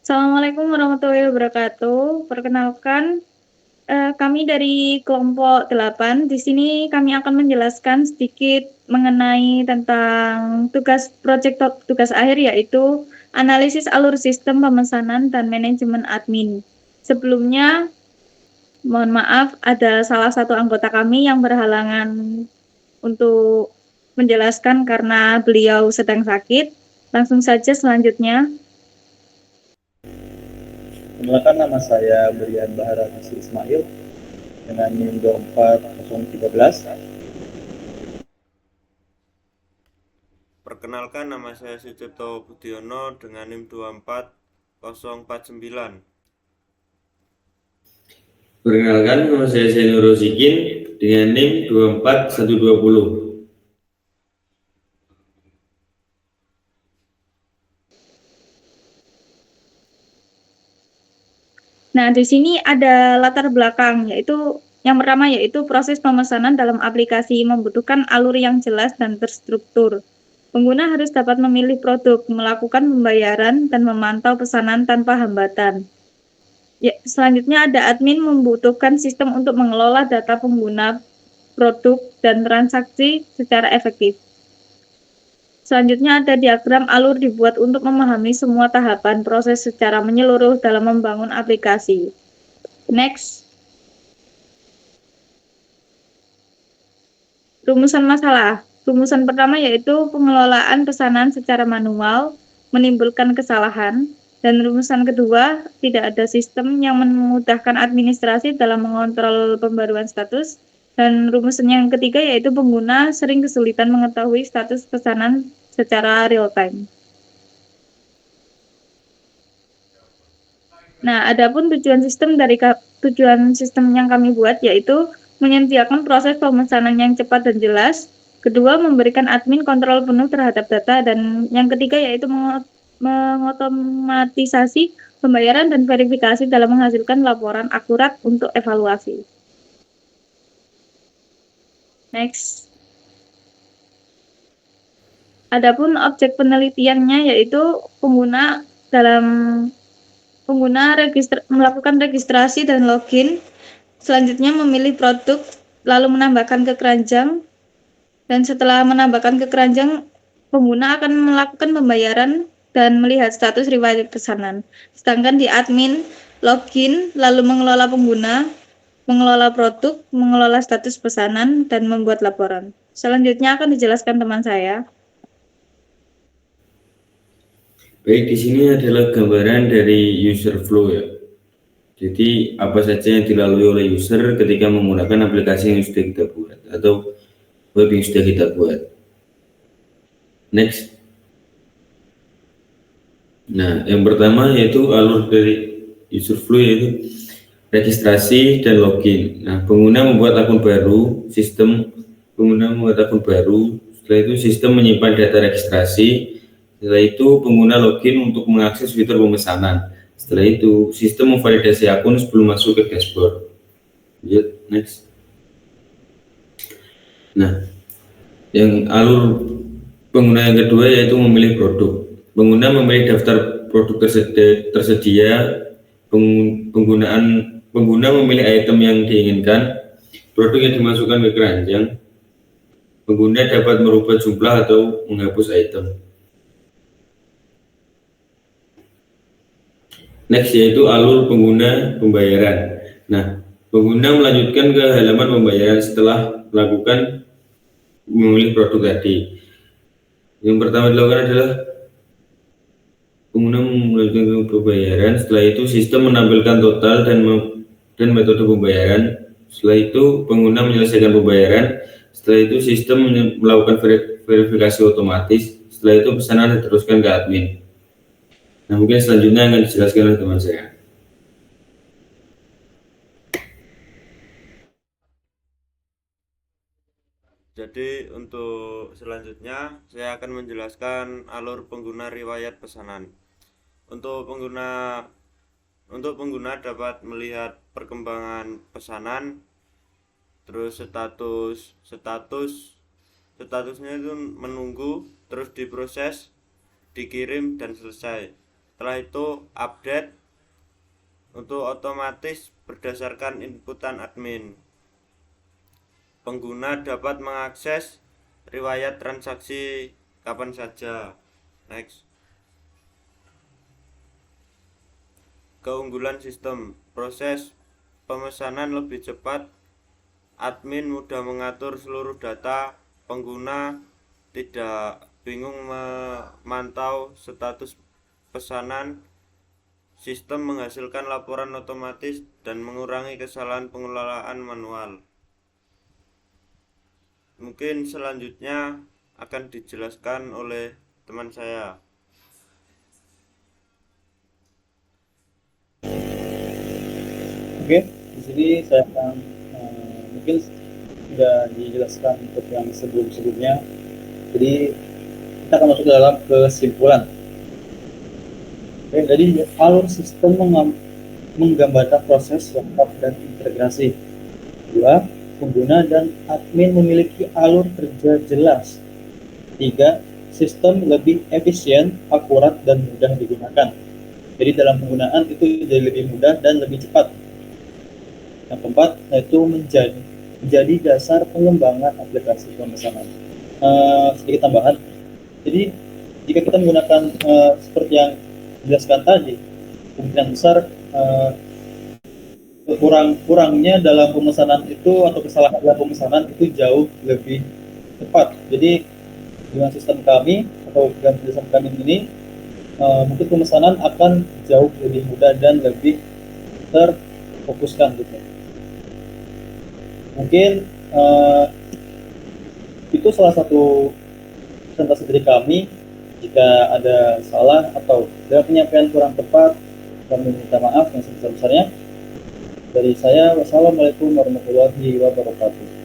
Assalamualaikum warahmatullahi wabarakatuh. Perkenalkan, kami dari kelompok 8. Di sini kami akan menjelaskan sedikit mengenai tentang tugas akhir yaitu analisis alur sistem pemesanan dan manajemen admin. Sebelumnya, mohon maaf ada salah satu anggota kami yang berhalangan untuk menjelaskan karena beliau sedang sakit. Langsung saja selanjutnya. Perkenalkan, nama saya Brian Bahara Nasir Ismail dengan NIM 24013. Perkenalkan, nama saya Sucipto Budiono dengan NIM 24049. Perkenalkan, nama saya Zainur Rozikin dengan NIM 24120. Nah, di sini ada latar belakang, yaitu yang pertama yaitu proses pemesanan dalam aplikasi membutuhkan alur yang jelas dan terstruktur. Pengguna harus dapat memilih produk, melakukan pembayaran, dan memantau pesanan tanpa hambatan. Ya, selanjutnya ada admin membutuhkan sistem untuk mengelola data pengguna, produk, dan transaksi secara efektif. Selanjutnya ada diagram alur dibuat untuk memahami semua tahapan proses secara menyeluruh dalam membangun aplikasi. Next, rumusan masalah. Rumusan pertama yaitu pengelolaan pesanan secara manual menimbulkan kesalahan, dan rumusan kedua tidak ada sistem yang memudahkan administrasi dalam mengontrol pembaruan status, dan rumusan yang ketiga yaitu pengguna sering kesulitan mengetahui status pesanan secara real time. Nah, adapun tujuan sistem yang kami buat yaitu menyediakan proses pemesanan yang cepat dan jelas. Kedua, memberikan admin kontrol penuh terhadap data, dan yang ketiga yaitu mengotomatisasi pembayaran dan verifikasi dalam menghasilkan laporan akurat untuk evaluasi. Next. Adapun objek penelitiannya yaitu pengguna melakukan registrasi dan login, selanjutnya memilih produk, lalu menambahkan ke keranjang, dan setelah menambahkan ke keranjang, pengguna akan melakukan pembayaran dan melihat status riwayat pesanan. Sedangkan di admin, login, lalu mengelola pengguna, mengelola produk, mengelola status pesanan, dan membuat laporan. Selanjutnya akan dijelaskan teman saya. Baik, di sini adalah gambaran dari user flow ya. Jadi apa saja yang dilalui oleh user ketika menggunakan aplikasi yang sudah kita buat atau web yang sudah kita buat. Next. Nah, yang pertama yaitu alur dari user flow yaitu registrasi dan login. Nah, pengguna membuat akun baru, setelah itu sistem menyimpan data registrasi, setelah itu pengguna login untuk mengakses fitur pemesanan. Setelah itu sistem memvalidasi akun sebelum masuk ke dashboard. Next. Nah, yang alur pengguna yang kedua yaitu memilih produk. Pengguna memilih daftar produk tersedia, pengguna memilih item yang diinginkan, produk yang dimasukkan ke keranjang. Pengguna dapat merubah jumlah atau menghapus item. Next yaitu alur pengguna pembayaran. Nah, pengguna melanjutkan ke halaman pembayaran setelah melakukan memilih produk tadi. Yang pertama dilakukan adalah pengguna melanjutkan ke pembayaran. Setelah itu sistem menampilkan total dan metode pembayaran. Setelah itu pengguna menyelesaikan pembayaran. Setelah itu sistem melakukan verifikasi otomatis. Setelah itu pesanan diteruskan ke admin. Nah, mungkin selanjutnya akan dijelaskan oleh teman saya. Jadi untuk selanjutnya saya akan menjelaskan alur pengguna riwayat pesanan. Untuk pengguna dapat melihat perkembangan pesanan, terus statusnya itu menunggu, terus diproses, dikirim, dan selesai. setelah itu update untuk otomatis berdasarkan inputan admin. Pengguna dapat mengakses riwayat transaksi kapan saja. Next. Keunggulan sistem, proses pemesanan lebih cepat, admin mudah mengatur seluruh data, pengguna tidak bingung memantau status pesanan, sistem menghasilkan laporan otomatis dan mengurangi kesalahan pengelolaan manual. Mungkin selanjutnya akan dijelaskan oleh teman saya. Oke, di sini saya akan mungkin sudah dijelaskan untuk yang sebelum-sebelumnya. Jadi kita akan masuk ke dalam kesimpulan. Oke, jadi alur sistem menggambarkan proses lengkap dan integrasi. 2. Pengguna dan admin memiliki alur kerja jelas. 3. Sistem lebih efisien, akurat, dan mudah digunakan. Jadi dalam penggunaan itu jadi lebih mudah dan lebih cepat. Yang keempat, yaitu menjadi dasar pengembangan aplikasi pemesanan. Sedikit tambahan. Jadi jika kita menggunakan seperti yang dijelaskan tadi, kemungkinan besar kurangnya dalam pemesanan itu atau kesalahan dalam pemesanan itu jauh lebih cepat. Jadi dengan sistem kami atau dengan sistem kami ini mungkin pemesanan akan jauh lebih mudah dan lebih terfokuskan gitu. Mungkin itu salah satu presentasi dari kami. Jika ada salah atau dalam penyampaian kurang tepat, kami minta maaf yang sebesar-besarnya. Dari saya, wassalamualaikum warahmatullahi wabarakatuh.